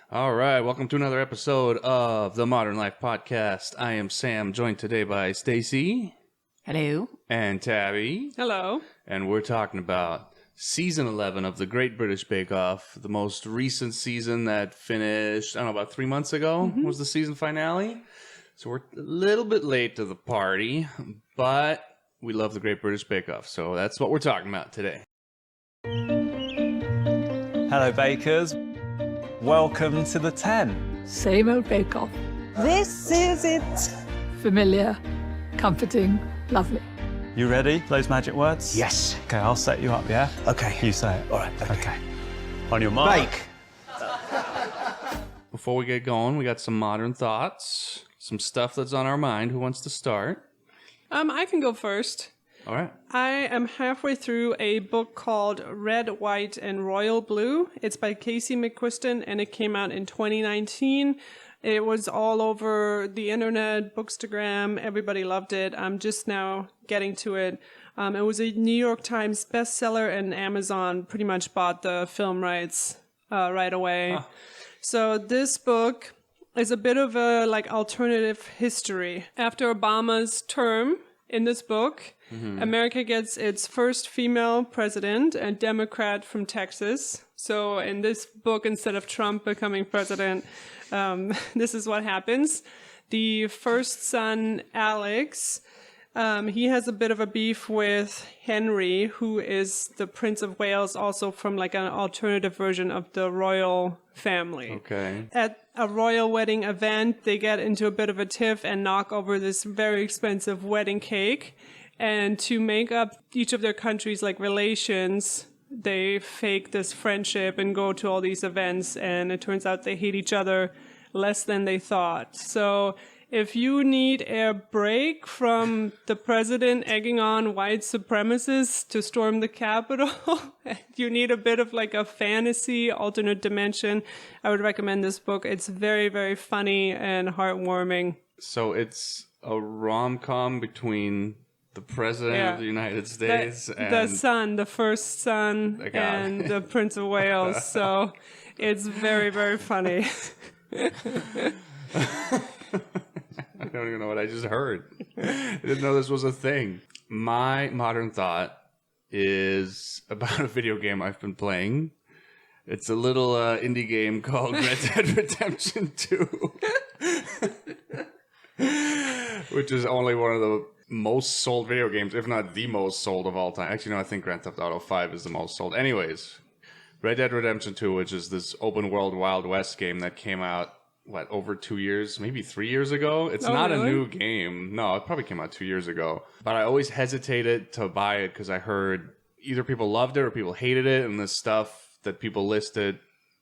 All right, welcome to another episode of the Modern Life Podcast. I am Sam, joined today by Stacy. Hello. And Tabby. Hello. And we're talking about Season 11 of the Great British Bake Off, the most recent season that finished, I don't know, about 3 months ago was the season finale. So we're a little bit late to the party, but we love the Great British Bake Off, so that's what we're talking about today. Hello, bakers. Welcome to the 10. Same old bake-off. This is it. Familiar, comforting, lovely. You ready? Those magic words? Yes. Okay, I'll set you up, yeah? Okay. You say it. All right. Okay. On your mark. Bake. Before we get going, we got some modern thoughts, some stuff that's on our mind. Who wants to start? I can go first. All right. I am halfway through a book called Red, White, and Royal Blue. It's by Casey McQuiston, and it came out in 2019. It was all over the internet, Bookstagram. Everybody loved it. I'm just now getting to it. It was a New York Times bestseller, and Amazon pretty much bought the film rights right away. Huh. So this book is a bit of a alternative history. After Obama's term in this book, America gets its first female president, a Democrat from Texas. So in this book, instead of Trump becoming president, this is what happens. The first son, Alex, he has a bit of a beef with Henry, who is the Prince of Wales, also from an alternative version of the royal family. Okay. At a royal wedding event, they get into a bit of a tiff and knock over this very expensive wedding cake. And to make up each of their countries' relations, they fake this friendship and go to all these events. And it turns out they hate each other less than they thought. So if you need a break from the president egging on white supremacists to storm the Capitol, you need a bit of a fantasy alternate dimension, I would recommend this book. It's very, very funny and heartwarming. So it's a rom-com between the president of the United States and the son, the first son, and the Prince of Wales. So it's very, very funny. I don't even know what I just heard. I didn't know this was a thing. My modern thought is about a video game I've been playing. It's a little indie game called Red Dead Redemption 2. Which is only one of the most sold video games, if not the most sold of all time. Actually, no, I think Grand Theft Auto 5 is the most sold. Anyways, Red Dead Redemption 2, which is this open world Wild West game that came out, over 2 years, maybe 3 years ago? It's not really a new game. No, it probably came out 2 years ago. But I always hesitated to buy it because I heard either people loved it or people hated it, and the stuff that people listed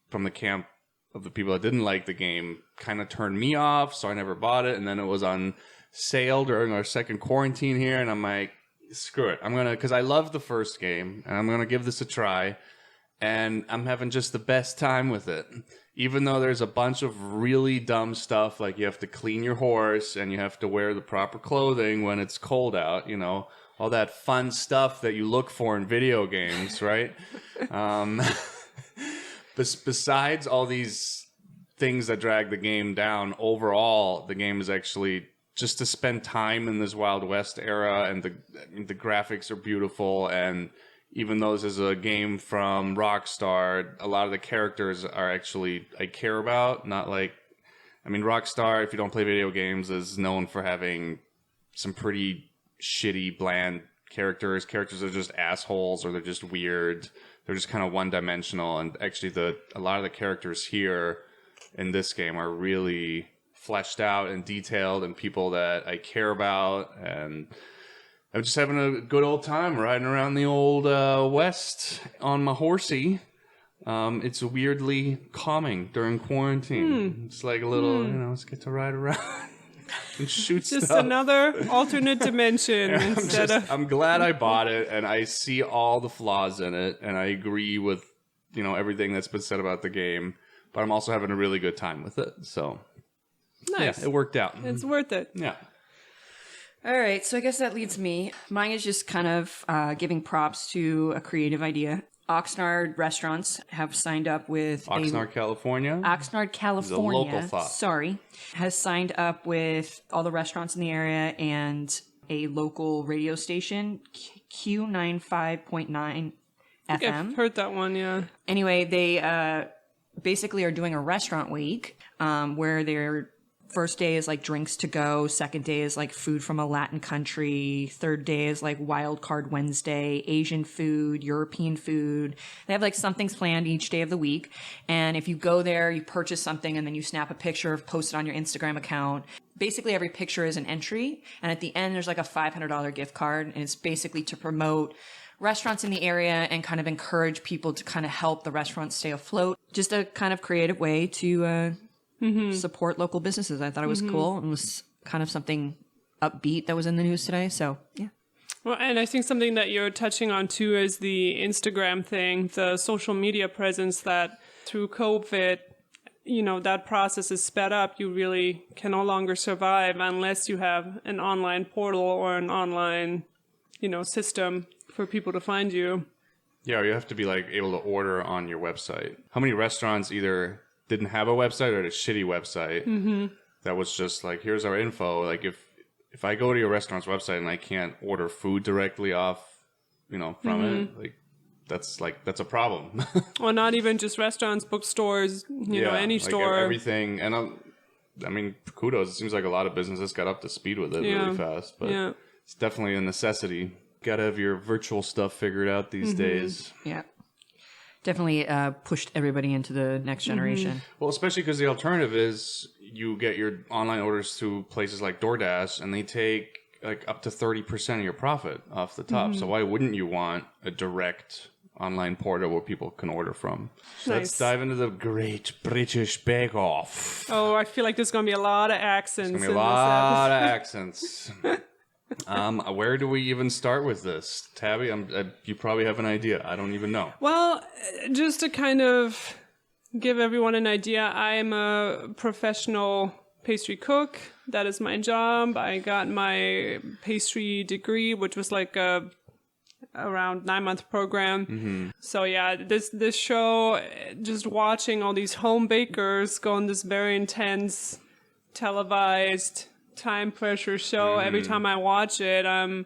from the camp of the people that didn't like the game kind of turned me off, so I never bought it. And then it was on sale during our second quarantine here, and I'm like, screw it. Because I loved the first game, and I'm going to give this a try. And I'm having just the best time with it. Even though there's a bunch of really dumb stuff, like you have to clean your horse and you have to wear the proper clothing when it's cold out, all that fun stuff that you look for in video games, right? Besides all these things that drag the game down, overall, the game is actually just to spend time in this Wild West era, and the graphics are beautiful, and even though this is a game from Rockstar, a lot of the characters are actually I care about. Not Rockstar, if you don't play video games, is known for having some pretty shitty, bland characters. Characters are just assholes, or they're just weird. They're just kind of one-dimensional. And actually, a lot of the characters here in this game are really fleshed out and detailed, and people that I care about, and I'm just having a good old time riding around the old West on my horsey. It's weirdly calming during quarantine. It's like a little, let's get to ride around and shoot just stuff. Another alternate dimension. I'm glad I bought it, and I see all the flaws in it, and I agree with, everything that's been said about the game. But I'm also having a really good time with it. So, nice. Yeah, it worked out. It's worth it. Yeah. All right, so I guess that leads me. Mine is just kind of giving props to a creative idea. Oxnard restaurants have signed up with Oxnard, California. Oxnard, California, local thought. has signed up with all the restaurants in the area and a local radio station, Q95.9 FM. I've heard that one, yeah. Anyway, they basically are doing a restaurant week where their first day is like drinks to go, second day is like food from a Latin country, third day is like wild card Wednesday, Asian food, European food. They have like something's planned each day of the week. And if you go there, you purchase something and then you snap a picture, post it on your Instagram account. Basically every picture is an entry. And at the end, there's like a $500 gift card. And it's basically to promote restaurants in the area and kind of encourage people to kind of help the restaurants stay afloat. Just a kind of creative way to support local businesses. I thought it was cool and was kind of something upbeat that was in the news today. So, yeah. Well, and I think something that you're touching on too is the Instagram thing, the social media presence that through COVID, that process is sped up. You really can no longer survive unless you have an online portal or an online, system for people to find you. Yeah, or you have to be like able to order on your website. How many restaurants either didn't have a website or had a shitty website that was just like, here's our info. Like if I go to your restaurant's website and I can't order food directly off, from it, that's a problem. Well, not even just restaurants, bookstores, any store. Everything. And kudos. It seems like a lot of businesses got up to speed with it really fast, but it's definitely a necessity. Got to have your virtual stuff figured out these days. Yeah. Definitely pushed everybody into the next generation. Well, especially because the alternative is you get your online orders through places like DoorDash, and they take like up to 30% of your profit off the top. So why wouldn't you want a direct online portal where people can order from? So let's dive into the Great British Bake Off. Oh, I feel like there's going to be a lot of accents. There's going to be a lot of accents. Where do we even start with this? Tabby, you probably have an idea. I don't even know. Well, just to kind of give everyone an idea, I'm a professional pastry cook. That is my job. I got my pastry degree, which was like a around 9-month program. So yeah, this show, just watching all these home bakers go on this very intense televised time pressure show. Every time I watch it, I'm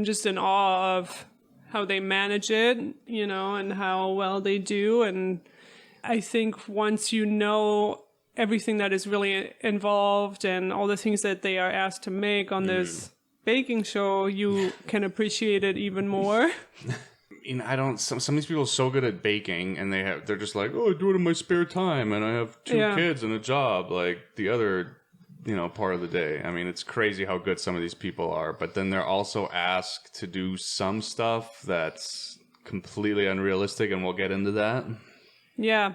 just in awe of how they manage it, and how well they do. And I think once you know everything that is really involved and all the things that they are asked to make on this baking show, you can appreciate it even more. Some of these people are so good at baking, and they're just like, oh, I do it in my spare time, and I have 2 kids and a job, like the other part of the day. I mean, it's crazy how good some of these people are, but then they're also asked to do some stuff that's completely unrealistic, and we'll get into that. Yeah.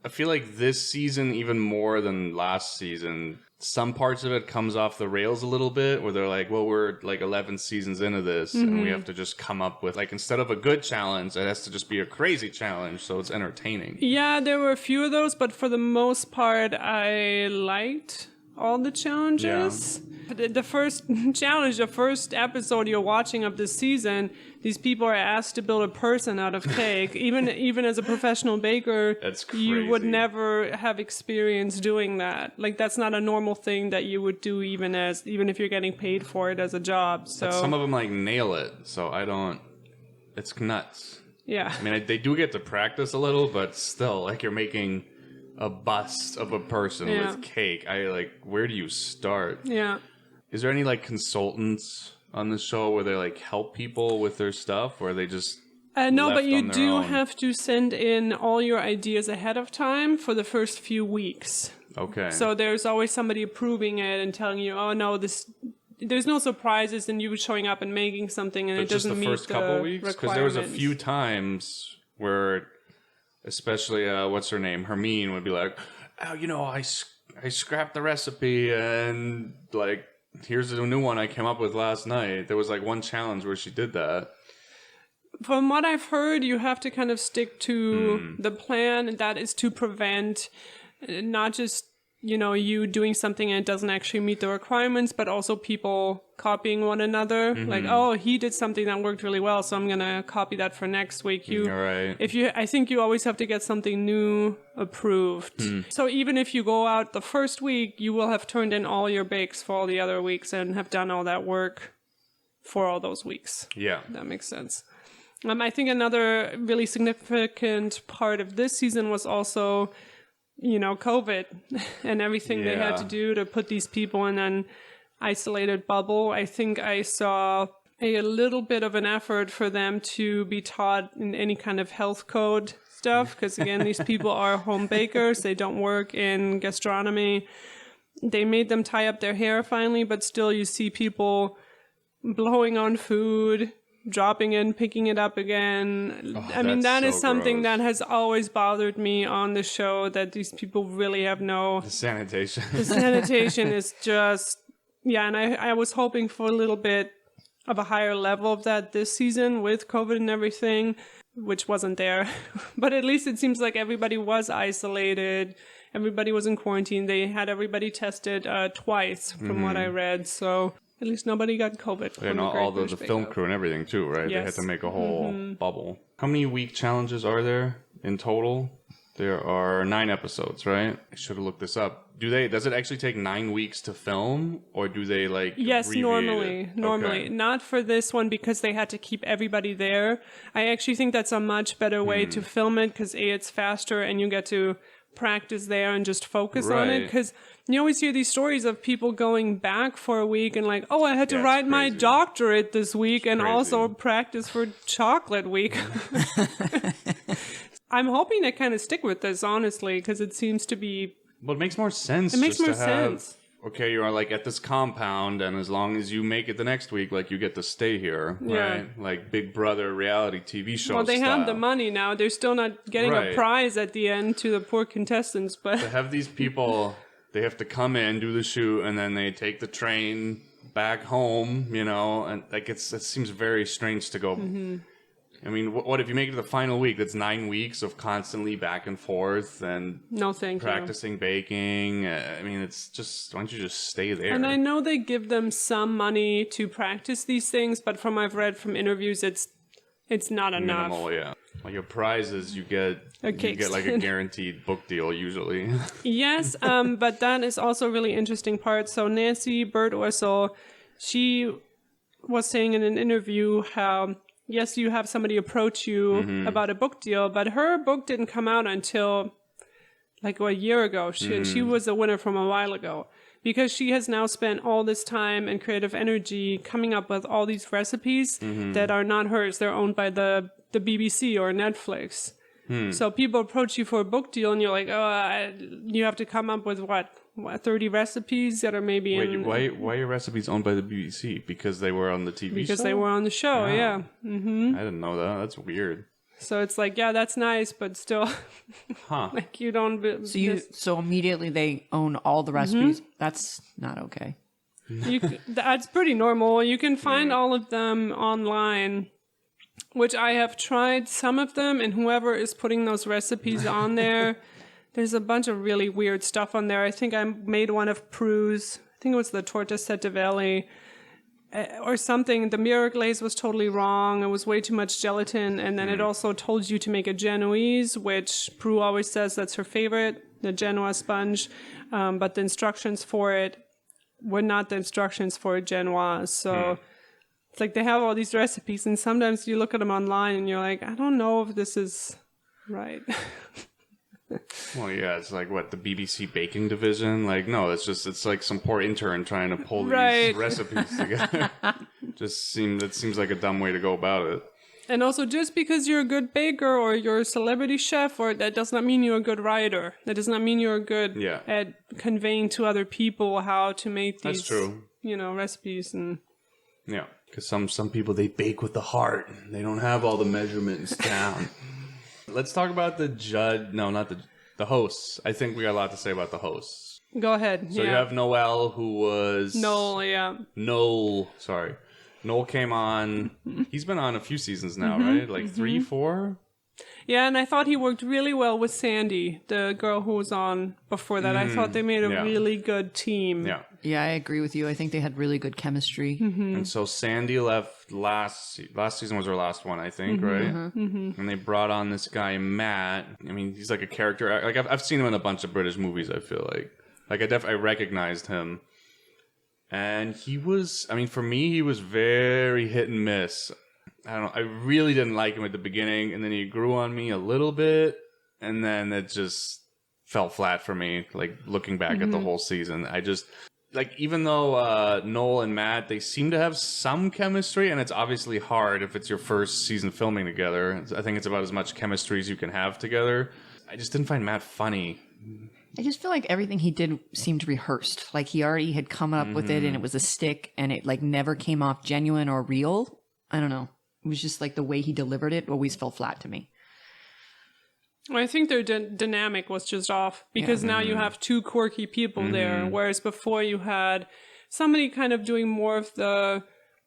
I feel like this season, even more than last season, some parts of it comes off the rails a little bit, where they're like, well, we're like 11 seasons into this, and we have to just come up with, like, instead of a good challenge, it has to just be a crazy challenge, so it's entertaining. Yeah, there were a few of those, but for the most part, I liked all the challenges. The first challenge, the first episode you're watching of this season, these people are asked to build a person out of cake. Even as a professional baker, that's crazy. You would never have experience doing that. Like, that's not a normal thing that you would do, even if you're getting paid for it as a job. So but some of them like nail it. So it's nuts. Yeah. I mean, they do get to practice a little, but still, like, you're making a bust of a person with cake. Where do you start? Yeah. Is there any like consultants on the show where they like help people with their stuff, or are they just no, but you do have to send in all your ideas ahead of time for the first few weeks. Okay. So there's always somebody approving it and telling you, oh no, there's no surprises in you showing up and making something, and but it doesn't meet the just the first couple weeks, because there was a few times where, especially what's her name, Hermine, would be like, oh, I scrapped the recipe, and like, here's a new one I came up with last night. There was like one challenge where she did that. From what I've heard, you have to kind of stick to the plan, and that is to prevent not just you doing something and it doesn't actually meet the requirements, but also people copying one another. Like, oh, he did something that worked really well, so I'm going to copy that for next week. Right. I think you always have to get something new approved. So even if you go out the first week, you will have turned in all your bakes for all the other weeks and have done all that work for all those weeks. Yeah. That makes sense. I think another really significant part of this season was also, COVID and everything they had to do to put these people in an isolated bubble. I think I saw a little bit of an effort for them to be taught in any kind of health code stuff, because again, these people are home bakers. They don't work in gastronomy. They made them tie up their hair finally, but still you see people blowing on food, dropping in, picking it up again. I mean, that is something that has always bothered me on the show, that these people really have no... The sanitation. The sanitation is just... Yeah, and I was hoping for a little bit of a higher level of that this season with COVID and everything, which wasn't there. But at least it seems like everybody was isolated. Everybody was in quarantine. They had everybody tested twice from what I read, so... At least nobody got COVID. And all the film crew and everything too, right? Yes. They had to make a whole bubble. How many week challenges are there in total? There are 9 episodes, right? I should have looked this up. Does it actually take 9 weeks to film, or do they Yes, abbreviate it? normally. Okay. Not for this one, because they had to keep everybody there. I actually think that's a much better way to film it, because it's faster and you get to practice there and just focus on it, because you always hear these stories of people going back for a week and like, oh, I had to write my doctorate this week and also practice for chocolate week. I'm hoping they kind of stick with this, honestly, because it seems to be... Well, it makes more sense. It makes more sense. Okay, you're like at this compound, and as long as you make it the next week, like you get to stay here, right? Like Big Brother reality TV show. Well, they style. have the money now. They're still not getting a prize at the end to the poor contestants, but to have these people, they have to come in, do the shoot, and then they take the train back home. And like it seems very strange to go. I mean, what if you make it to the final week? That's 9 weeks of constantly back and forth and no, thank practicing baking. I mean, it's just, why don't you just stay there? And I know they give them some money to practice these things, but from I've read from interviews, it's not enough. Minimal, yeah. Like your prizes, you get like a guaranteed book deal usually. Yes, but that is also a really interesting part. So Nancy Birdwhistle, she was saying in an interview how, yes, you have somebody approach you about a book deal, but her book didn't come out until like a year ago. She was a winner from a while ago, because she has now spent all this time and creative energy coming up with all these recipes that are not hers. They're owned by the BBC or Netflix. So people approach you for a book deal and you're like, oh, you have to come up with what 30 recipes that are maybe in... Wait, why are recipes owned by the BBC? Because they were on the TV show? Because they were on the show, yeah. I didn't know that. That's weird. So it's like, yeah, that's nice, but still, like you don't... So immediately they own all the recipes? That's not okay. That's pretty normal. You can find all of them online, which I have tried some of them, and whoever is putting those recipes on there... There's a bunch of really weird stuff on there. I think I made one of Prue's. I think it was the torta settevelle or something. The mirror glaze was totally wrong. It was way too much gelatin. And then it also told you to make a Genoese, which Prue always says that's her favorite, the Genoa sponge. But the instructions for it were not the instructions for a Genoise. So it's like they have all these recipes, and sometimes you look at them online and you're like, I don't know if this is right. Well, yeah, it's like what, the BBC baking division? Like, no, it's like some poor intern trying to pull these recipes together. That seems like a dumb way to go about it. And also, just because you're a good baker or you're a celebrity chef, or that does not mean you're a good writer. That does not mean you're good at conveying to other people how to make these, recipes. And yeah, because some people, they bake with the heart. They don't have all the measurements down. Let's talk about the hosts. I think we got a lot to say about the hosts. Go ahead. So you have Noel, who was... Noel, Noel came on. He's been on a few seasons now, right? Like 3, 4? Yeah, and I thought he worked really well with Sandy, the girl who was on before that. I thought they made a really good team. Yeah. Yeah, I agree with you. I think they had really good chemistry. And so Sandy left last season was her last one, I think, right? And they brought on this guy, Matt. I mean, he's like a character. Like I've seen him in a bunch of British movies, I feel like I recognized him. And he was, I mean, for me, he was very hit and miss. I don't know. I really didn't like him at the beginning, and then he grew on me a little bit, and then it just fell flat for me. Like looking back at the whole season, I just like, even though Noel and Matt, they seem to have some chemistry, and it's obviously hard if it's your first season filming together. I think it's about as much chemistry as you can have together. I just didn't find Matt funny. I just feel like everything he did seemed rehearsed. Like he already had come up with it and it was a stick and it like never came off genuine or real. I don't know. It was just like the way he delivered it always fell flat to me. I think their dynamic was just off because now you have two quirky people there, whereas before you had somebody kind of doing more of the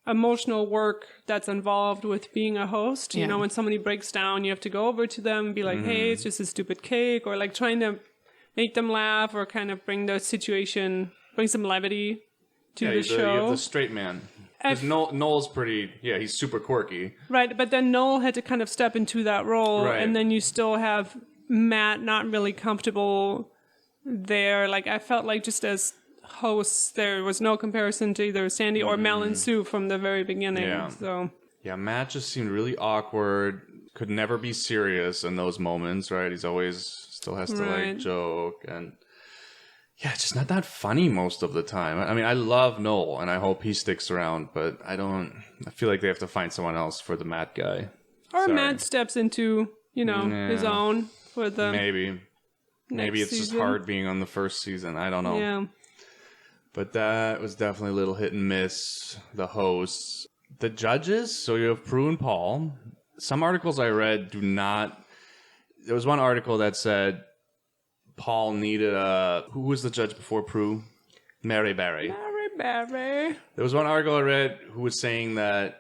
emotional work that's involved with being a host. You know, when somebody breaks down, you have to go over to them and be like, hey, it's just a stupid cake, or like trying to make them laugh or kind of bring the situation, bring some levity to the show. You have the straight man. Because Noel's pretty, he's super quirky. Right, but then Noel had to kind of step into that role, and then you still have Matt not really comfortable there. Like, I felt like just as hosts, there was no comparison to either Sandy or Mel and Sue from the very beginning. Yeah. So Yeah, Matt just seemed really awkward, could never be serious in those moments, right? He's always still has to, like, joke, and yeah, it's just not that funny most of the time. I mean, I love Noel, and I hope he sticks around, but I feel like they have to find someone else for the Matt guy. Or Matt steps into, his own for the Maybe it's season. just hard being on the first season. I don't know. Yeah. But that was definitely a little hit and miss, the hosts. The judges, so you have Prue and Paul. Some articles I read do not... There was one article that said Paul needed who was the judge before Prue? Mary Berry. Mary. There was one article I read who was saying that,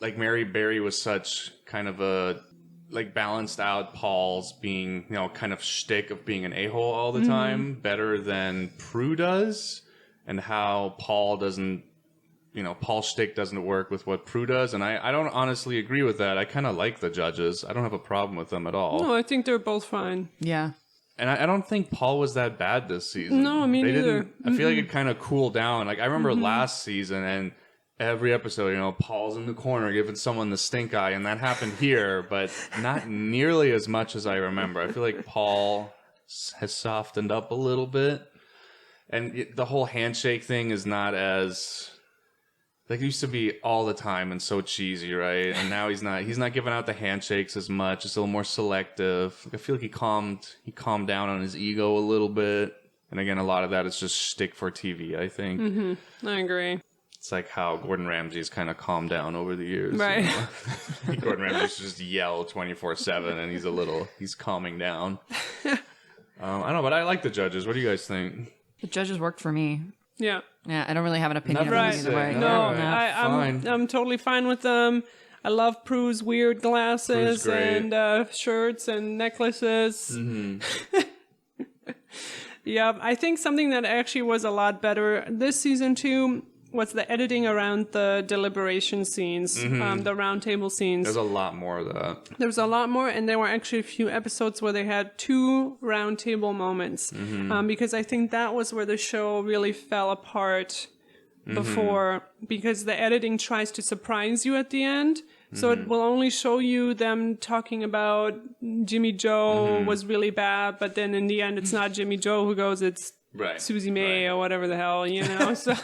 like, Mary Berry was such kind of a, like, balanced out Paul's being, kind of shtick of being an a-hole all the time better than Prue does, and how Paul doesn't, Paul's shtick doesn't work with what Prue does, and I don't honestly agree with that. I kind of like the judges. I don't have a problem with them at all. No, I think they're both fine. Yeah. And I don't think Paul was that bad this season. No, me neither. I feel like it kind of cooled down. Like, I remember last season, and every episode, Paul's in the corner giving someone the stink eye, and that happened here, but not nearly as much as I remember. I feel like Paul has softened up a little bit. And the whole handshake thing is not as... Like, it used to be all the time and so cheesy, right? And now he's not giving out the handshakes as much. It's a little more selective. I feel like he calmed down on his ego a little bit. And again, a lot of that is just shtick for TV, I think. I agree. It's like how Gordon Ramsay's kind of calmed down over the years. Right. Gordon Ramsay used to just yell 24/7, and he's calming down. I don't know, but I like the judges. What do you guys think? The judges worked for me. Yeah. Yeah, I don't really have an opinion on either way. No, fine. I'm totally fine with them. I love Prue's weird glasses and shirts and necklaces. Yeah, I think something that actually was a lot better this season too was the editing around the deliberation scenes, the round table scenes. There's a lot more of that. There was a lot more, and there were actually a few episodes where they had 2 round table moments, because I think that was where the show really fell apart before, because the editing tries to surprise you at the end. So it will only show you them talking about Jimmy Joe was really bad, but then in the end, it's not Jimmy Joe who goes, it's Susie May or whatever the hell, So,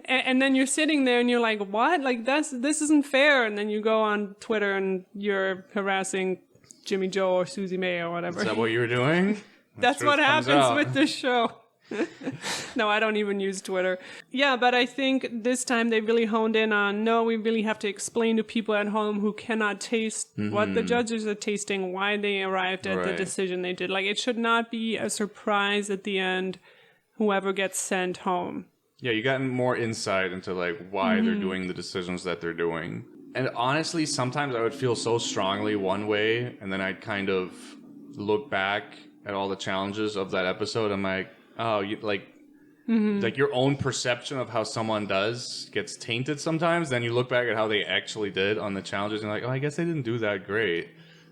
and then you're sitting there and you're like, what? Like, this isn't fair. And then you go on Twitter and you're harassing Jimmy Joe or Susie May or whatever. Is that what you were doing? That's what happens with this show. No, I don't even use Twitter. Yeah, but I think this time they really honed in on, no, we really have to explain to people at home who cannot taste what the judges are tasting, why they arrived at the decision they did. Like, it should not be a surprise at the end, whoever gets sent home. Yeah, you got more insight into, like, why they're doing the decisions that they're doing. And honestly, sometimes I would feel so strongly one way, and then I'd kind of look back at all the challenges of that episode. I'm like, oh, like your own perception of how someone does gets tainted sometimes. Then you look back at how they actually did on the challenges, and you're like, oh, I guess they didn't do that great.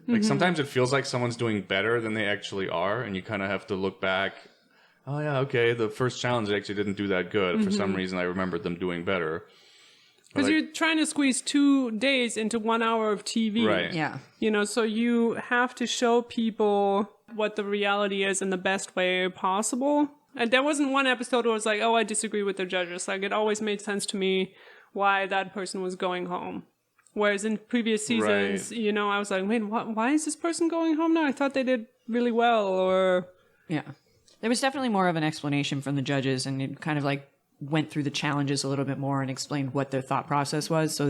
Like sometimes it feels like someone's doing better than they actually are, and you kind of have to look back. Oh yeah, okay. The first challenge actually didn't do that good. For some reason, I remembered them doing better. Because you're trying to squeeze 2 days into 1 hour of TV. Right. Yeah. You know, so you have to show people what the reality is in the best way possible. And there wasn't one episode where I was like, oh, I disagree with the judges. Like, it always made sense to me why that person was going home. Whereas in previous seasons, you know, I was like, wait, why is this person going home now? I thought they did really well, or... Yeah. There was definitely more of an explanation from the judges, and it kind of like went through the challenges a little bit more and explained what their thought process was. So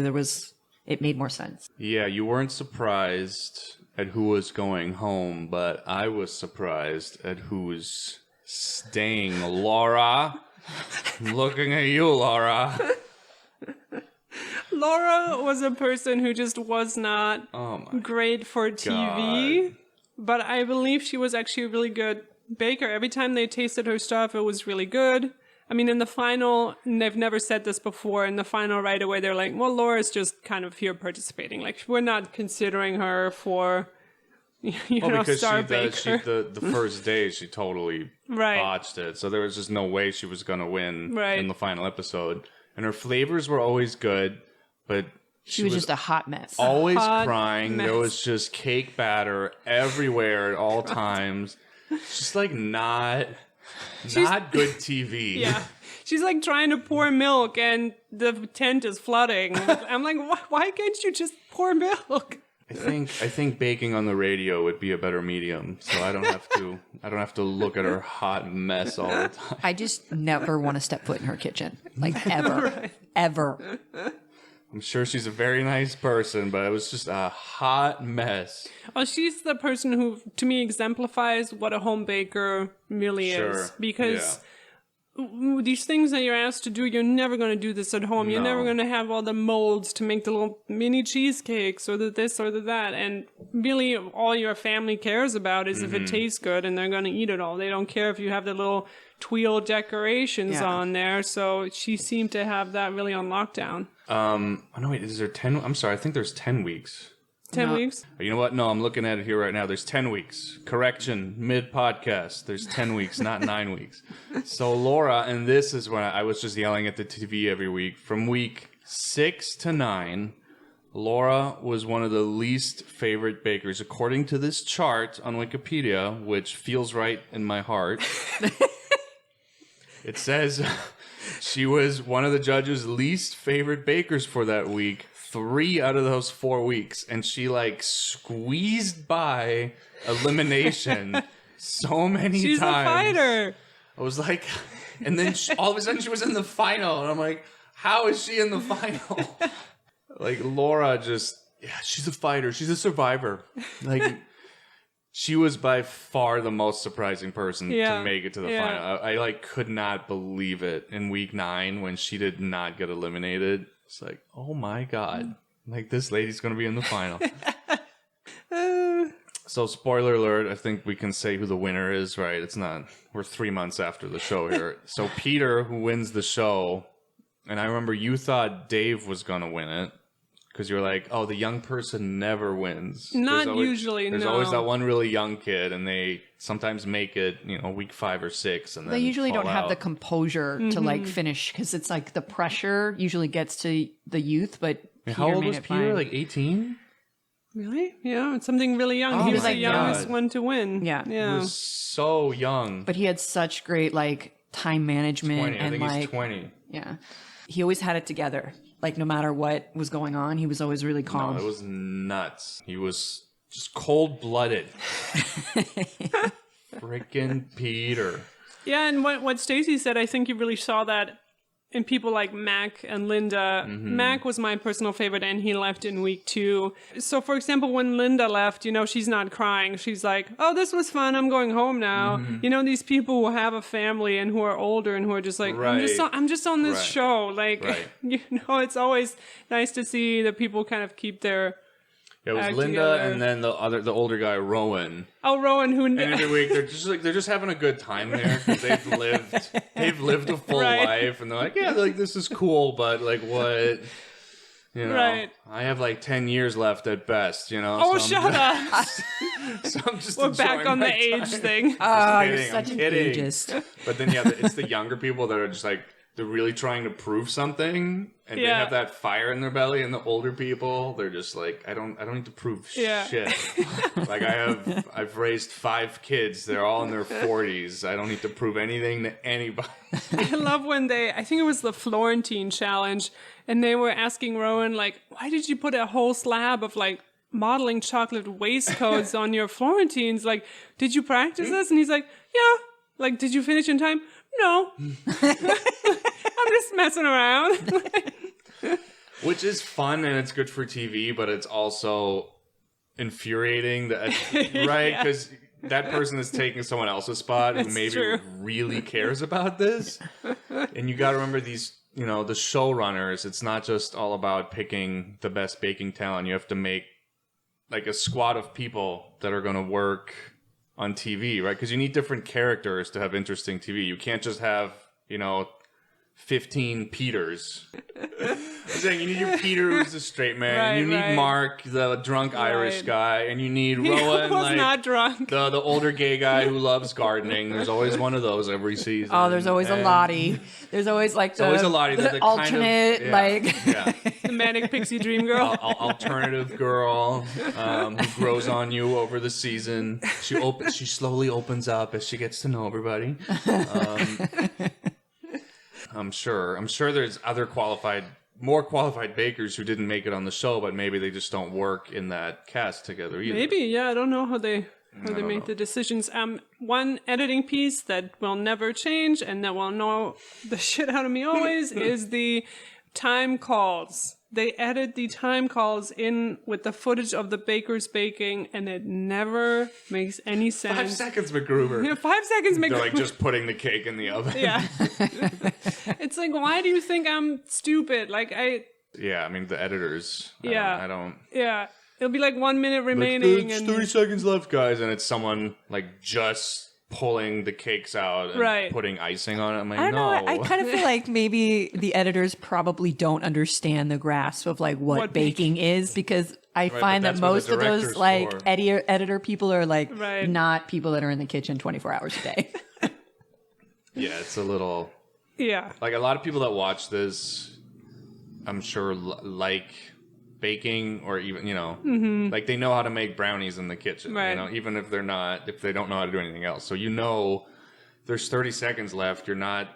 it made more sense. Yeah, you weren't surprised at who was going home, but I was surprised at who's staying. Laura, I'm looking at you, Laura. Laura was a person who just was not great for TV, but I believe she was actually a really good baker. Every time they tasted her stuff, it was really good. I mean, in the final, and they've never said this before, in the final right away, they're like, well, Laura's just kind of here participating. Like, we're not considering her for, Because star she baker. the first day, she totally botched it. So there was just no way she was going to win in the final episode. And her flavors were always good, but She was just a hot mess. always hot crying. mess. There was just cake batter everywhere at all times. Just like not good TV. Yeah. She's like trying to pour milk and the tent is flooding. I'm like, why can't you just pour milk? I think baking on the radio would be a better medium, so I don't have to look at her hot mess all the time. I just never want to step foot in her kitchen. Like, ever. Ever. I'm sure she's a very nice person, but it was just a hot mess. Well, she's the person who, to me, exemplifies what a home baker really is. Because these things that you're asked to do, you're never going to do this at home. You're never going to have all the molds to make the little mini cheesecakes or the this or the that. And really, all your family cares about is if it tastes good, and they're going to eat it all. They don't care if you have the little twill decorations on there. So she seemed to have that really on lockdown. Oh no, wait, is there 10? I'm sorry, I think there's 10 weeks. 10 weeks? You know what? No, I'm looking at it here right now. There's 10 weeks. Correction, mid-podcast. There's 10 weeks, not 9 weeks. So Laura, and this is when I was just yelling at the TV every week. From week 6 to 9, Laura was one of the least favorite bakers, according to this chart on Wikipedia, which feels right in my heart. It says she was one of the judges' least favorite bakers for that week. 3 out of those 4 weeks, and she like squeezed by elimination so many She's times. a fighter. I was like, and then all of a sudden she was in the final, and I'm like, how is she in the final? Like Laura she's a fighter. She's a survivor. Like she was by far the most surprising person to make it to the final. I like could not believe it in week 9 when she did not get eliminated. It's like, oh my God. Like, this lady's going to be in the final. So, spoiler alert, I think we can say who the winner is, right? It's not. We're 3 months after the show here. So, Peter, who wins the show, and I remember you thought Dave was going to win it. Because you're like, oh, the young person never wins. Not usually, There's always that one really young kid, and they sometimes make it, week 5 or 6. And then They usually fall don't have out. the composure to like finish, because it's like the pressure usually gets to the youth. But How old made was it Peter? fine. Like 18? Really? Yeah, it's something really young. Oh He was my the youngest God. one to win. Yeah. He Yeah. was so young. But he had such great like time management 20. I and think like he's 20. yeah, he always had it together. Like no matter what was going on, he was always really calm. No, it was nuts. He was just cold-blooded. Freaking Peter. Yeah, and what Stacy said, I think you really saw that and people like Mac and Linda. Mac was my personal favorite, and he left in week 2. So, for example, when Linda left, you know, she's not crying. She's like, "Oh, this was fun. I'm going home now." You know, these people who have a family and who are older and who are just like, I'm just on this show. Like, you know, it's always nice to see that people kind of keep their. It was Linda together. and then the older guy, Rowan. Oh, Rowan, who And every week they're just having a good time there because they've lived a full life, and they're like, yeah, like this is cool, but like what, you know, I have like 10 years left at best, you know. Oh, so shut up! So I'm just We're back on the my age time. thing. Oh, kidding, you're such I'm an kidding. ageist. But then it's the younger people that are just like they're really trying to prove something, and they have that fire in their belly. And the older people, they're just like, I don't need to prove shit. Like I've raised 5 kids. They're all in their 40s. I don't need to prove anything to anybody. I love when I think it was the Florentine challenge, and they were asking Rowan, like, why did you put a whole slab of like modeling chocolate waistcoats on your Florentines? Like, did you practice this? And he's like, yeah. Like, did you finish in time? No. I'm just messing around. Which is fun and it's good for TV, but it's also infuriating that right? Because that person is taking someone else's spot who maybe really cares about this. And you got to remember these, you know, the showrunners. It's not just all about picking the best baking talent. You have to make like a squad of people that are going to work on TV, right? Because you need different characters to have interesting TV. You can't just have, you know, 15 Peters. I'm saying you need your Peter who's the straight man, and you need Mark, the drunk Irish guy, and you need Rowan, like not drunk. the older gay guy who loves gardening. There's always one of those every season. Oh, there's always a Lottie. There's always like always a Lottie. the alternate, The manic pixie dream girl. Alternative girl who grows on you over the season. She slowly opens up as she gets to know everybody. I'm sure there's other more qualified bakers who didn't make it on the show, but maybe they just don't work in that cast together either. Maybe, yeah. I don't know how they make the decisions. One editing piece that will never change and that will know the shit out of me always is the time calls. They edit the time calls in with the footage of the bakers baking, and it never makes any sense. 5 seconds, MacGruber. Yeah, 5 seconds, MacGruber. They're like just putting the cake in the oven. Yeah. It's like, why do you think I'm stupid? Like, Yeah, I mean, the editors. I don't. Yeah. It'll be like 1 minute remaining. It's and 30 seconds left, guys. And it's someone like just pulling the cakes out and putting icing on it. I'm like, I don't no. know. I kind of feel like maybe the editors probably don't understand the grasp of like what baking is, because I find that most of those like editor people are like not people that are in the kitchen 24 hours a day. Yeah, it's a little. Yeah. Like a lot of people that watch this, I'm sure like baking, or even, you know, like they know how to make brownies in the kitchen, you know, even if they don't know how to do anything else. So, you know, there's 30 seconds left. You're not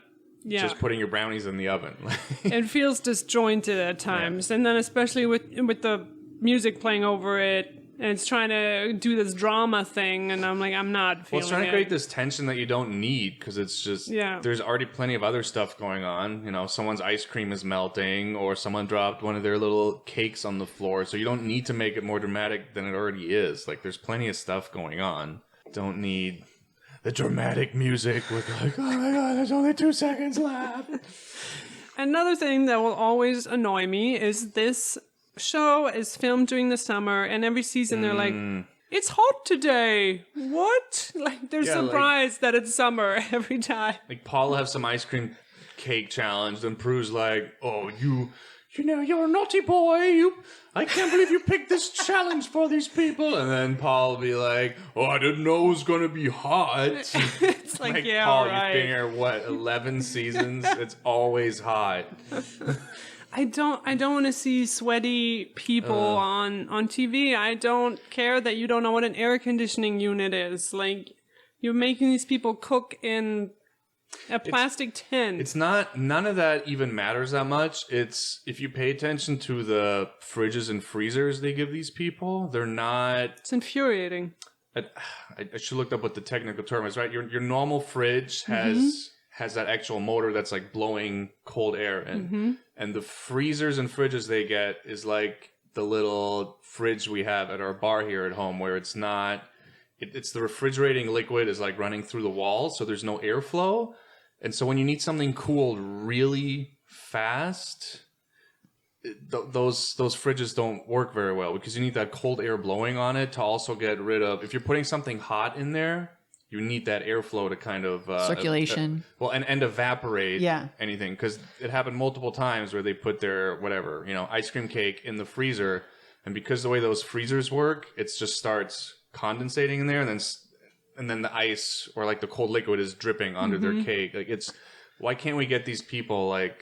just putting your brownies in the oven. It feels disjointed at times. And then especially with the music playing over it, and it's trying to do this drama thing, and I'm like, I'm not feeling it. Well, it's trying to create this tension that you don't need, because it's just, there's already plenty of other stuff going on. You know, someone's ice cream is melting, or someone dropped one of their little cakes on the floor, so you don't need to make it more dramatic than it already is. Like, there's plenty of stuff going on. Don't need the dramatic music with like, oh my god, there's only 2 seconds left. Another thing that will always annoy me is this show is filmed during the summer, and every season they're like, it's hot today. What? Like, they're surprised that it's summer every time. Like, Paul will have some ice cream cake challenge, and Prue's like, oh, you know, you're a naughty boy. I can't believe you picked this challenge for these people. And then Paul will be like, oh, I didn't know it was going to be hot. It's like, yeah, Paul, right. You've been here, what, 11 seasons? It's always hot. I don't want to see sweaty people on TV. I don't care that you don't know what an air conditioning unit is. Like, you're making these people cook in a plastic tin. It's not, none of that even matters that much. It's, if you pay attention to the fridges and freezers they give these people, they're not. It's infuriating. I should look up what the technical term is, right? Your normal fridge has has that actual motor that's like blowing cold air in. And the freezers and fridges they get is like the little fridge we have at our bar here at home, where it's not, it's the refrigerating liquid is like running through the walls, so there's no airflow. And so when you need something cooled really fast, those fridges don't work very well, because you need that cold air blowing on it to also get rid of, if you're putting something hot in there, you need that airflow to kind of Circulation. And evaporate Yeah. anything, because it happened multiple times where they put their whatever, ice cream cake in the freezer, and because the way those freezers work, it just starts condensating in there, and then the ice or like the cold liquid is dripping onto their cake. Like, why can't we get these people like,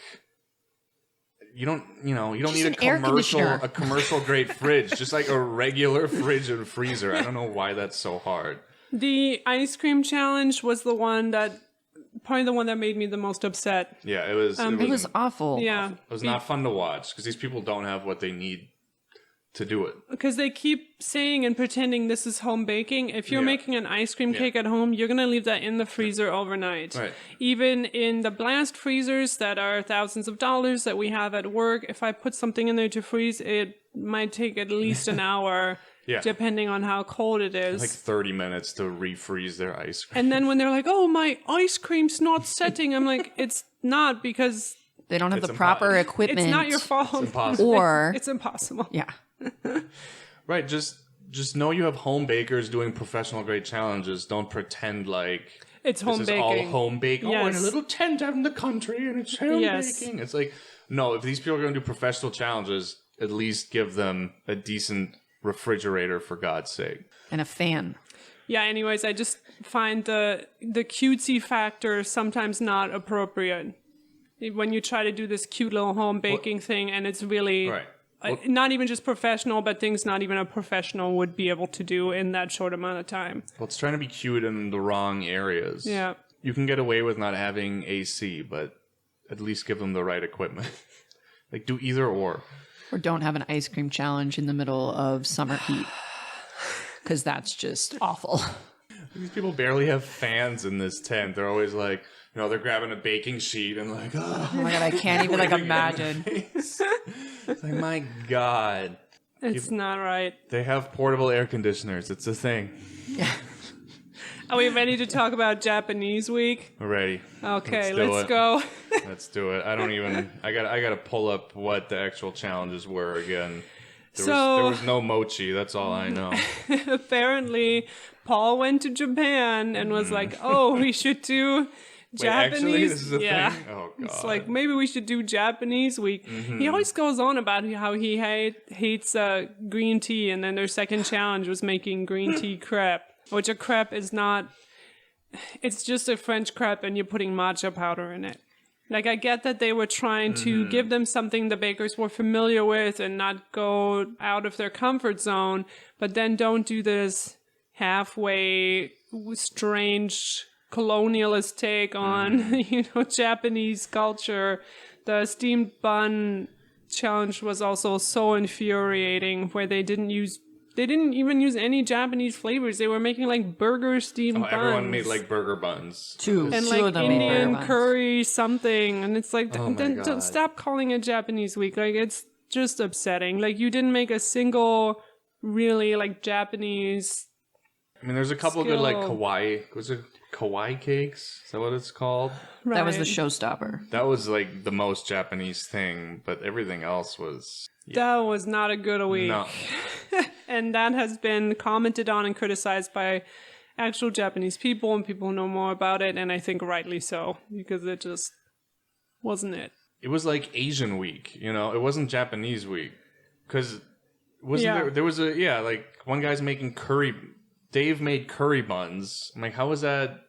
you don't need a commercial grade fridge, just like a regular fridge and freezer. I don't know why that's so hard. The ice cream challenge was probably the one that made me the most upset. Yeah, it was awful. Yeah. It was not fun to watch, because these people don't have what they need to do it. Because they keep saying and pretending this is home baking. If you're making an ice cream cake at home, you're going to leave that in the freezer overnight. Right. Even in the blast freezers that are thousands of dollars that we have at work, if I put something in there to freeze, it might take at least an hour. Yeah. Depending on how cold it is. Like 30 minutes to refreeze their ice cream. And then when they're like, oh, my ice cream's not setting, I'm like, it's not, because They don't have the proper equipment. it's not your fault. It's impossible. Or It's impossible. yeah. Right, just know you have home bakers doing professional grade challenges. Don't pretend like It's home this is baking. all home baking. Oh, in a Yes. little tent out in the country, and it's home Yes. baking. It's like, no, if these people are going to do professional challenges, at least give them a decent refrigerator, for God's sake. And a fan. Yeah, anyways, I just find the cutesy factor sometimes not appropriate. When you try to do this cute little home baking thing, and it's really Right. not even just professional, but things not even a professional would be able to do in that short amount of time. Well, it's trying to be cute in the wrong areas. Yeah. You can get away with not having AC, but at least give them the right equipment. Like, do either or. Or don't have an ice cream challenge in the middle of summer heat. Because that's just awful. These people barely have fans in this tent. They're always like, they're grabbing a baking sheet and like, Oh my God, I can't even imagine. It's like, my God. It's not right. They have portable air conditioners. It's a thing. Are we ready to talk about Japanese week? We're ready. Okay, Let's do let's it. go. Let's do it. I gotta pull up what the actual challenges were again. There was no mochi. That's all I know. Apparently, Paul went to Japan and was like, "Oh, we should do Japanese." Actually, this is a yeah. thing? Oh, God. It's like, maybe we should do Japanese week. He always goes on about how he hates green tea, and then their second challenge was making green tea crepe, which a crepe is not. It's just a French crepe, and you're putting matcha powder in it. Like, I get that they were trying to give them something the bakers were familiar with and not go out of their comfort zone, but then don't do this halfway strange colonialist take on, Japanese culture. The steamed bun challenge was also so infuriating, where they didn't even use any Japanese flavors. They were making like burger steamed buns. Everyone made like burger buns. And Two like of them made burger Indian buns. curry something, and it's like, Oh my then God. stop calling it Japanese week. Like, it's just upsetting. Like, you didn't make a single really like Japanese. I mean, there's a couple good like Skill. kawaii. Was it kawaii cakes? Is that what it's called? That was the Right. showstopper. That was like the most Japanese thing, but everything else was That was not a good week. no. And that has been commented on and criticized by actual Japanese people and people who know more about it, and I think rightly so, because it just wasn't it. It was like Asian week, It wasn't Japanese week, because Yeah. there was like one guy's making curry. Dave made curry buns. I'm like, how is that?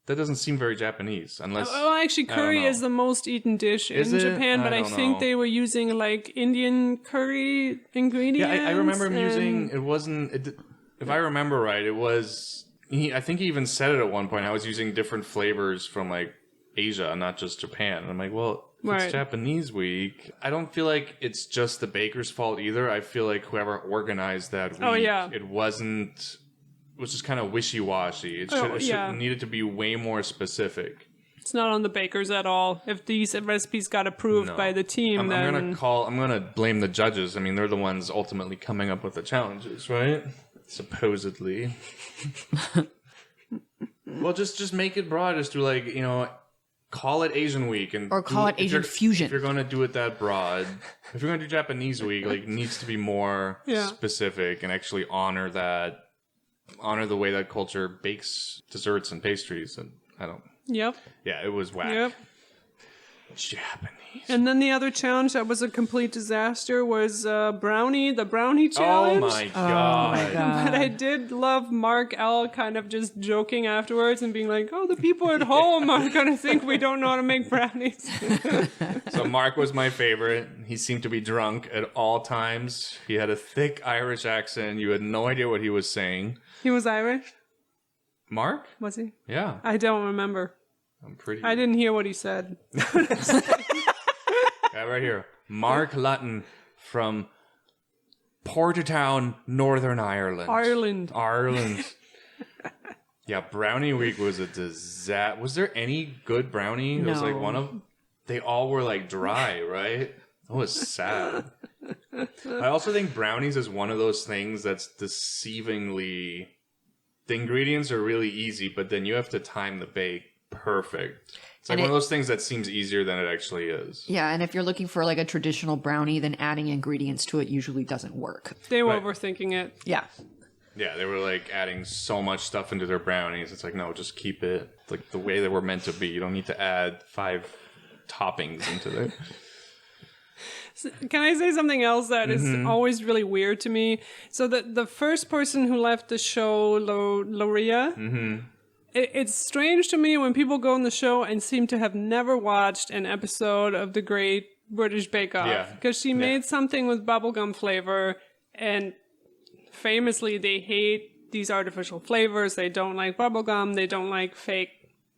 That doesn't seem very Japanese, unless. Well, actually, I don't curry know. is the most eaten dish Is in it? Japan, but I I don't think know. they were using like Indian curry ingredients. Yeah, I remember him and- using. It wasn't. If I remember right, it was. I think he even said it at one point. I was using different flavors from like Asia, not just Japan. And I'm like, well, if Right. it's Japanese week. I don't feel like it's just the baker's fault either. I feel like whoever organized that week, Oh, yeah. it wasn't. It was just kind of wishy-washy. It Oh, yeah. needed to be way more specific. It's not on the bakers at all. If these recipes got approved by the team, then I'm gonna blame the judges. I mean, they're the ones ultimately coming up with the challenges, right? Supposedly. Well, just make it broad. Just do like, call it Asian Week Or call it Asian Fusion. If you're gonna do it that broad, if you're gonna do Japanese Week, like, it needs to be more specific and actually honor the way that culture bakes desserts and pastries. And I don't. Yep. Yeah, it was whack. Yep. Japanese. And then the other challenge that was a complete disaster was the brownie challenge. Oh my god. But I did love Mark L. kind of just joking afterwards and being like, "Oh, the people at home are gonna think we don't know how to make brownies." So Mark was my favorite. He seemed to be drunk at all times. He had a thick Irish accent. You had no idea what he was saying. He was Irish, Mark? was he? Yeah. I don't remember. I didn't hear what he said. Yeah, right here. Mark Lutton from Portadown, Northern Ireland. Ireland. Yeah, Brownie Week was a disaster. Was there any good brownie? It was like they all were like dry, right? That was sad. I also think brownies is one of those things that's deceivingly... The ingredients are really easy, but then you have to time the bake perfect. It's like one of those things that seems easier than it actually is. Yeah, and if you're looking for like a traditional brownie, then adding ingredients to it usually doesn't work. They were overthinking it. Yeah. Yeah, they were like adding so much stuff into their brownies. It's like, no, just keep it like the way they were meant to be. You don't need to add 5 toppings into it. Can I say something else that is always really weird to me? So the first person who left the show, Loria, it's strange to me when people go on the show and seem to have never watched an episode of The Great British Bake Off. Because she made something with bubblegum flavor, and famously they hate these artificial flavors. They don't like bubblegum. They don't like fake...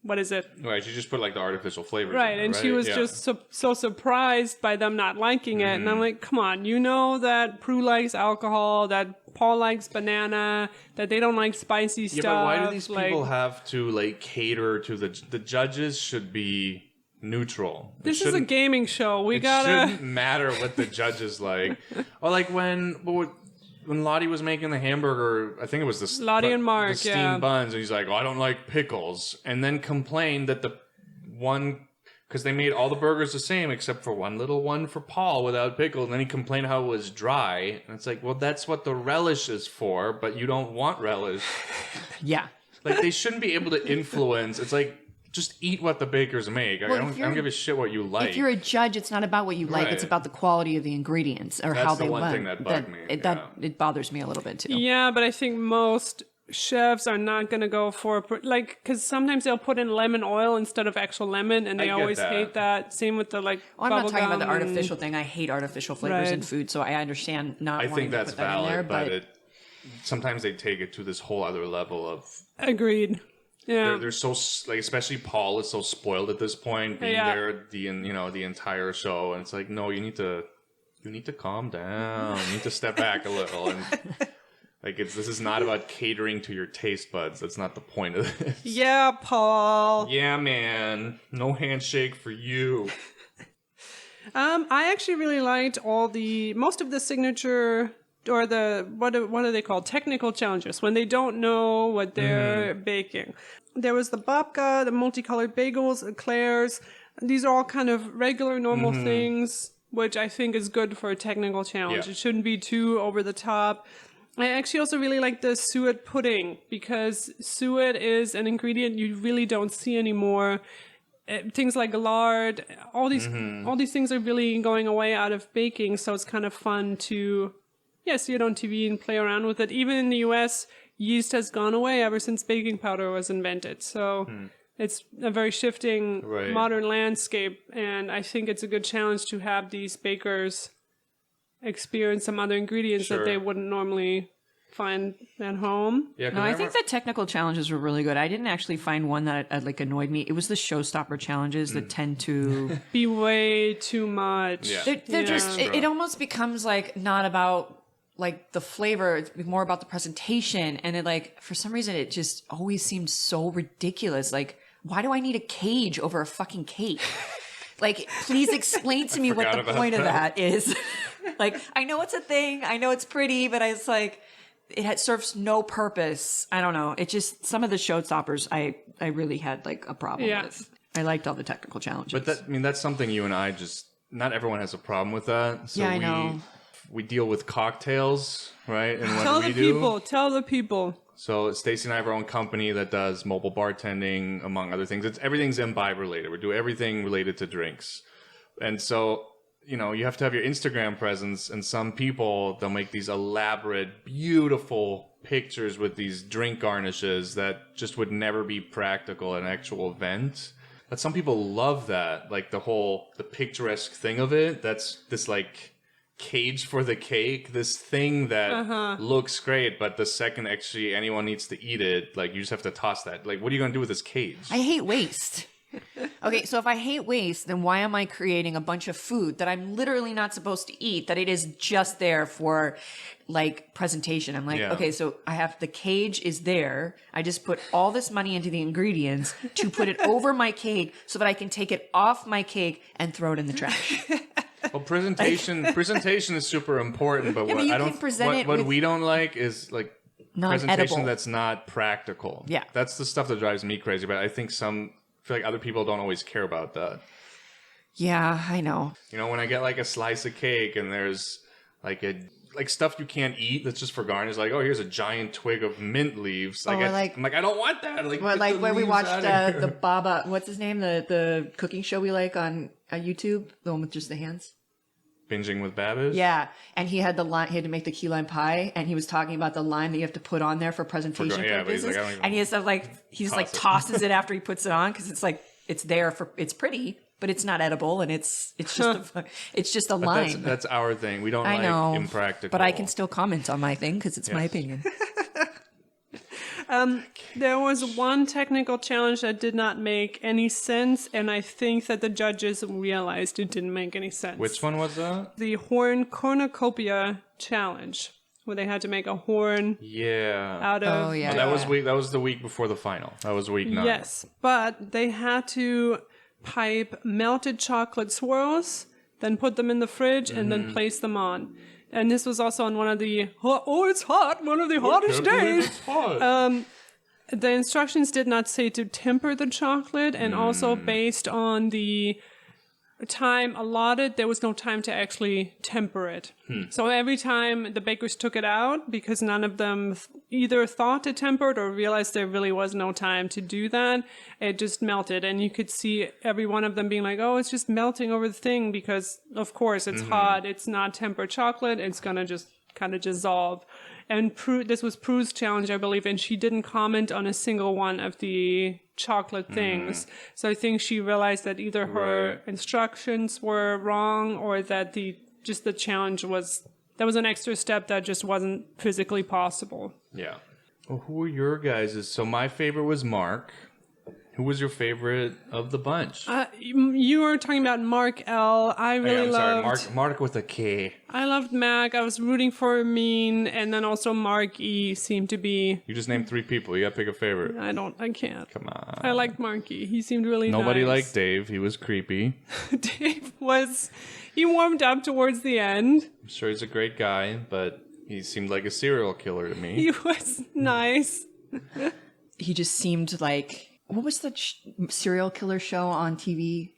What is it? Right, she just put like the artificial flavors right, in it, and she was just so surprised by them not liking it. And I'm like, come on, you know that Prue likes alcohol, that Paul likes banana, that they don't like spicy stuff. Yeah, but why do these people have to like cater to the judges? Should be neutral. This is a gaming show. It shouldn't matter what the judges like. Or like when Lottie was making the hamburger, I think it was Lottie and Mark, the steamed buns, and he's like, "Oh, I don't like pickles," and then complained that the one, because they made all the burgers the same except for one little one for Paul without pickles, and then he complained how it was dry, and it's like, well, that's what the relish is for, but you don't want relish. Yeah. Like, they shouldn't be able to influence. It's like, just eat what the bakers make. Well, I don't give a shit what you like. If you're a judge, it's not about what you like. Right. It's about the quality of the ingredients or how they That's the one went. thing that bugged me. It bothers me a little bit too. Yeah, but I think most chefs are not going to go for because sometimes they'll put in lemon oil instead of actual lemon, and they always hate that. Same with the I'm not talking about the artificial thing. I hate artificial flavors in food, so I understand not wanting to put that in there. But sometimes they take it to this whole other level of... Agreed. Yeah, they're so like, especially Paul is so spoiled at this point, being there the entire show, and it's like, no, you need to calm down. You need to step back a little, and like this is not about catering to your taste buds. That's not the point of this. Yeah, Paul. Yeah, man, no handshake for you. I actually really liked most of the signature. Or what are they called? Technical challenges, when they don't know what they're baking. There was the babka, the multicolored bagels, eclairs. These are all kind of regular, normal things, which I think is good for a technical challenge. It shouldn't be too over the top. I actually also really like the suet pudding, because suet is an ingredient you really don't see anymore. Things like lard, all these things are really going away out of baking, so it's kind of fun to... see it on TV and play around with it. Even in the US, yeast has gone away ever since baking powder was invented. So it's a very shifting modern landscape. And I think it's a good challenge to have these bakers experience some other ingredients that they wouldn't normally find at home. Yeah, no, I think the technical challenges were really good. I didn't actually find one that annoyed me. It was the showstopper challenges that tend to be way too much. Yeah. They're just it almost becomes like not about like the flavor, it's more about the presentation, and it like for some reason it just always seemed so ridiculous. Like why do I need a cage over a fucking cake? Like, please explain to me what the point of that is. Like, I know it's a thing. I know it's pretty, but it's like, serves no purpose. I don't know. It just, some of the showstoppers I really had like a problem with. I liked all the technical challenges. But that's something you and I just, not everyone has a problem with that. So I know. We deal with cocktails, right? And what Tell we the people. So Stacy and I have our own company that does mobile bartending, among other things. Everything's imbibe related. We do everything related to drinks. And so, you know, you have to have your Instagram presence. And some people, they'll make these elaborate, beautiful pictures with these drink garnishes that just would never be practical at an actual event. But some people love that, like the picturesque thing of it. That's this like cage for the cake, this thing that looks great, but the second actually anyone needs to eat it, like you just have to toss that. Like, what are you gonna do with this cage? I hate waste. Okay, so if I hate waste, then why am I creating a bunch of food that I'm literally not supposed to eat, that it is just there for like presentation? I'm like, okay, so I have, the cage is there. I just put all this money into the ingredients to put it over my cake so that I can take it off my cake and throw it in the trash. Well, presentation is super important, but Yeah, what but you I can don't present it what with we don't like is like non-edible. presentation that's not practical. Yeah. That's the stuff that drives me crazy, but I think I feel like other people don't always care about that. Yeah, I know. You know, when I get like a slice of cake and there's like stuff you can't eat that's just for garnish, like, oh, here's a giant twig of mint leaves. Like, I'm like, I don't want that. Like, Well, like when we leaves watched outta here. the Baba, what's his name, the cooking show we like on YouTube, the one with just the hands. Binging with Babish. Yeah, and he had to make the key lime pie, and he was talking about the lime that you have to put on there for presentation but he's purposes. like, I don't even and he said he just tosses it after he puts it on because it's like it's there for, it's pretty, but it's not edible, and it's just a lime. That's our thing. We don't I know, like impractical. but I can still comment on my thing because it's my opinion. There was one technical challenge that did not make any sense, and I think that the judges realized it didn't make any sense. Which one was that? The horn cornucopia challenge, where they had to make a horn Yeah. out of... Oh, yeah. Oh, that was the week before the final. That was week 9. Yes, but they had to pipe melted chocolate swirls, then put them in the fridge, and then place them on. And this was also on one of the, it's hot, one of the hottest days. It's hot. The instructions did not say to temper the chocolate, and also based on the time allotted, there was no time to actually temper it. So every time the bakers took it out, because none of them either thought to temper it or realized there really was no time to do that, it just melted. And you could see every one of them being like, oh, it's just melting over the thing because, of course, it's hot. It's not tempered chocolate. It's going to just kind of dissolve. And this was Prue's challenge, I believe, and she didn't comment on a single one of the chocolate things. So I think she realized that either her instructions were wrong or that the challenge was, that was an extra step that just wasn't physically possible. Yeah. Well, who were your guys'? So my favorite was Mark. Who was your favorite of the bunch? You were talking about Mark L. I really loved... Sorry, Mark with a K. I loved Mac. I was rooting for Amin, and then also Mark E. seemed to be... You just named 3 people. You gotta pick a favorite. I can't. Come on. I liked Mark E. He seemed really Nobody nice. liked Dave. He was creepy. Dave he warmed up towards the end. I'm sure he's a great guy, but he seemed like a serial killer to me. He was nice. He just seemed like, what was the serial killer show on TV?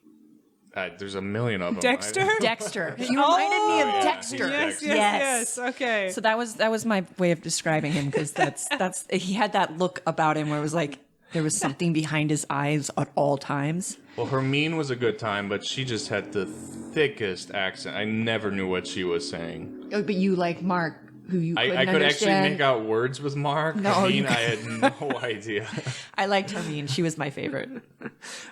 There's a million of them. Dexter? Dexter. You reminded me of Dexter. Yes. Okay. So that was my way of describing him, because that's he had that look about him where it was like there was something behind his eyes at all times. Well, Hermine was a good time, but she just had the thickest accent. I never knew what she was saying. Oh, but you like Mark, who you couldn't I could actually understand. make out words with Mark. No, Hermine, I had no idea. I liked Hermine. She was my favorite.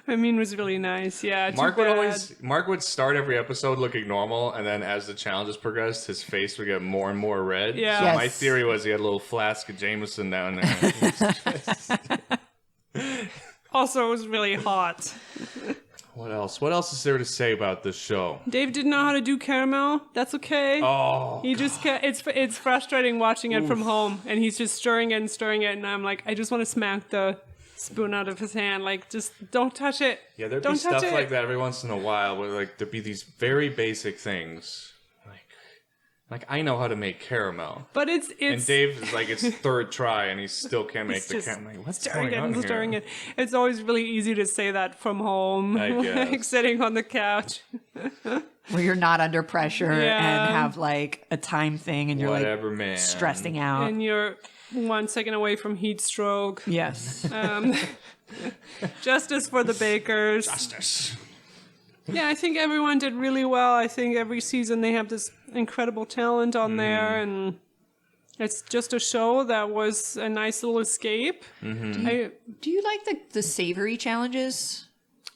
Amin was really nice. Yeah. Mark would start every episode looking normal, and then as the challenges progressed, his face would get more and more red. Yeah. So Yes. my theory was he had a little flask of Jameson down there. Also, it was really hot. What else? What else is there to say about this show? Dave didn't know how to do caramel. That's okay. Oh, He just it's frustrating watching it from home, and he's just stirring it, and I'm like, I just want to smack the spoon out of his hand. Like, just don't touch it. Yeah, there'd don't be touch stuff it. like that every once in a while where like there'd be these very basic things. Like I know how to make caramel. But it's And Dave is like it's third try and he still can't make the just caramel. Like, what's stirring going it on and here? stirring it. It's always really easy to say that from home, I like guess. sitting on the couch. Where you're not under pressure Yeah. and have like a time thing and you're Whatever, like man. stressing out. And you're 1 second away from heat stroke. Yes. Justice for the bakers. Justice. Yeah, I think everyone did really well. I think every season they have this incredible talent on there, and it's just a show that was a nice little escape. Do you like the savory challenges?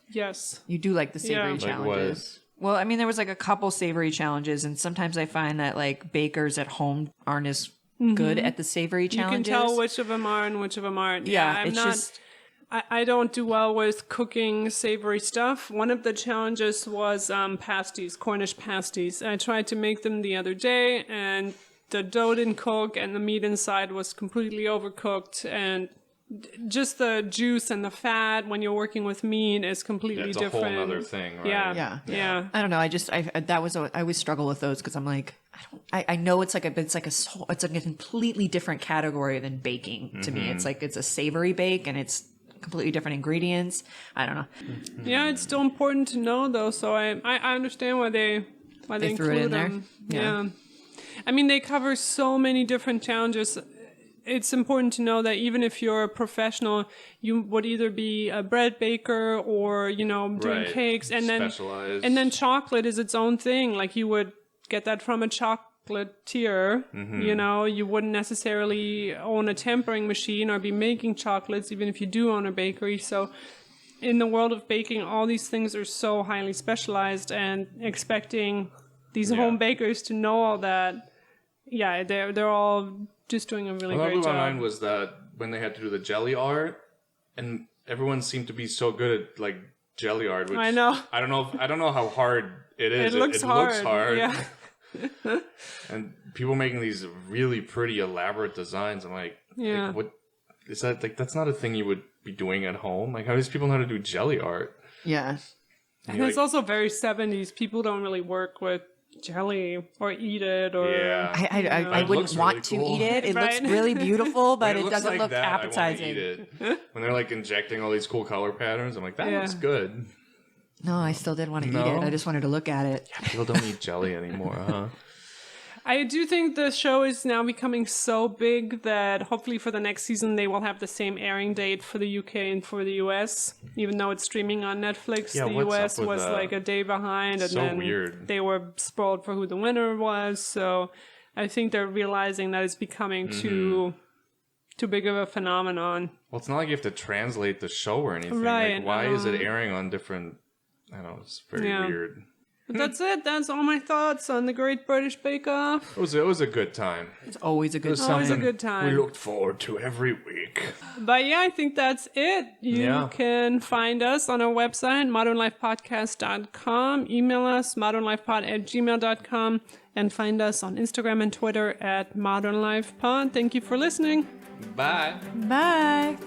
Yes. You do like the savory Yeah. challenges. Well, I mean, there was like a couple savory challenges, and sometimes I find that like bakers at home aren't as good at the savory You can challenges. tell which of them are and which of them aren't. Yeah, I'm it's not. just I don't do well with cooking savory stuff. One of the challenges was pasties, Cornish pasties. I tried to make them the other day, and the dough didn't cook, and the meat inside was completely overcooked, and just the juice and the fat when you're working with meat is completely That's a different. whole other thing, right? Yeah. I don't know. I always struggle with those because I'm like, I know it's like a completely different category than baking to me. It's like it's a savory bake and it's completely different ingredients. I don't know. Yeah, it's still important to know though, so I understand why they They threw include it in there? them. Yeah. Yeah. I mean, they cover so many different challenges. It's important to know that even if you're a professional, you would either be a bread baker or, doing Right. cakes, and Specialized. then chocolate is its own thing. Like you would get that from a chocolatier. You wouldn't necessarily own a tempering machine or be making chocolates, even if you do own a bakery. So in the world of baking, all these things are so highly specialized, and expecting these home bakers to know all that, yeah, they're all just doing a really What great blew my job. mind was that when they had to do the jelly art, and everyone seemed to be so good at like jelly art. Which I know. I don't know how hard it is. It looks hard. Looks hard. Yeah. And people making these really pretty elaborate designs. I'm like, Yeah. what is that? Like, that's not a thing you would be doing at home. Like, how do these people know how to do jelly art? Yeah. And it's also very 70s. People don't really work with jelly or eat it or Yeah. I It wouldn't looks want really to cool. eat it. It Right. looks really beautiful, but When it looks doesn't like look that, I wanna appetizing. eat it. When they're like injecting all these cool color patterns, I'm like, that Yeah. looks good. No, I still did want to eat No? it. I just wanted to look at it. People don't eat jelly anymore, huh? I do think the show is now becoming so big that hopefully for the next season they will have the same airing date for the UK and for the US. Even though it's streaming on Netflix, Yeah, the what's up US with was that? like a day behind, and So then weird. they were spoiled for who the winner was. So I think they're realizing that it's becoming Mm-hmm. too big of a phenomenon. Well, it's not like you have to translate the show or anything. Right, Like, why is it airing on different? I don't know. It's very Yeah. weird. But that's it. That's all my thoughts on the Great British Bake Off. It was a good time. It's always a good It was time. Always a something good time. we looked forward to every week. But yeah, I think that's it. You Yeah. can find us on our website, modernlifepodcast.com. Email us, modernlifepod@gmail.com. And find us on Instagram and Twitter at modernlifepod. Thank you for listening. Bye. Bye.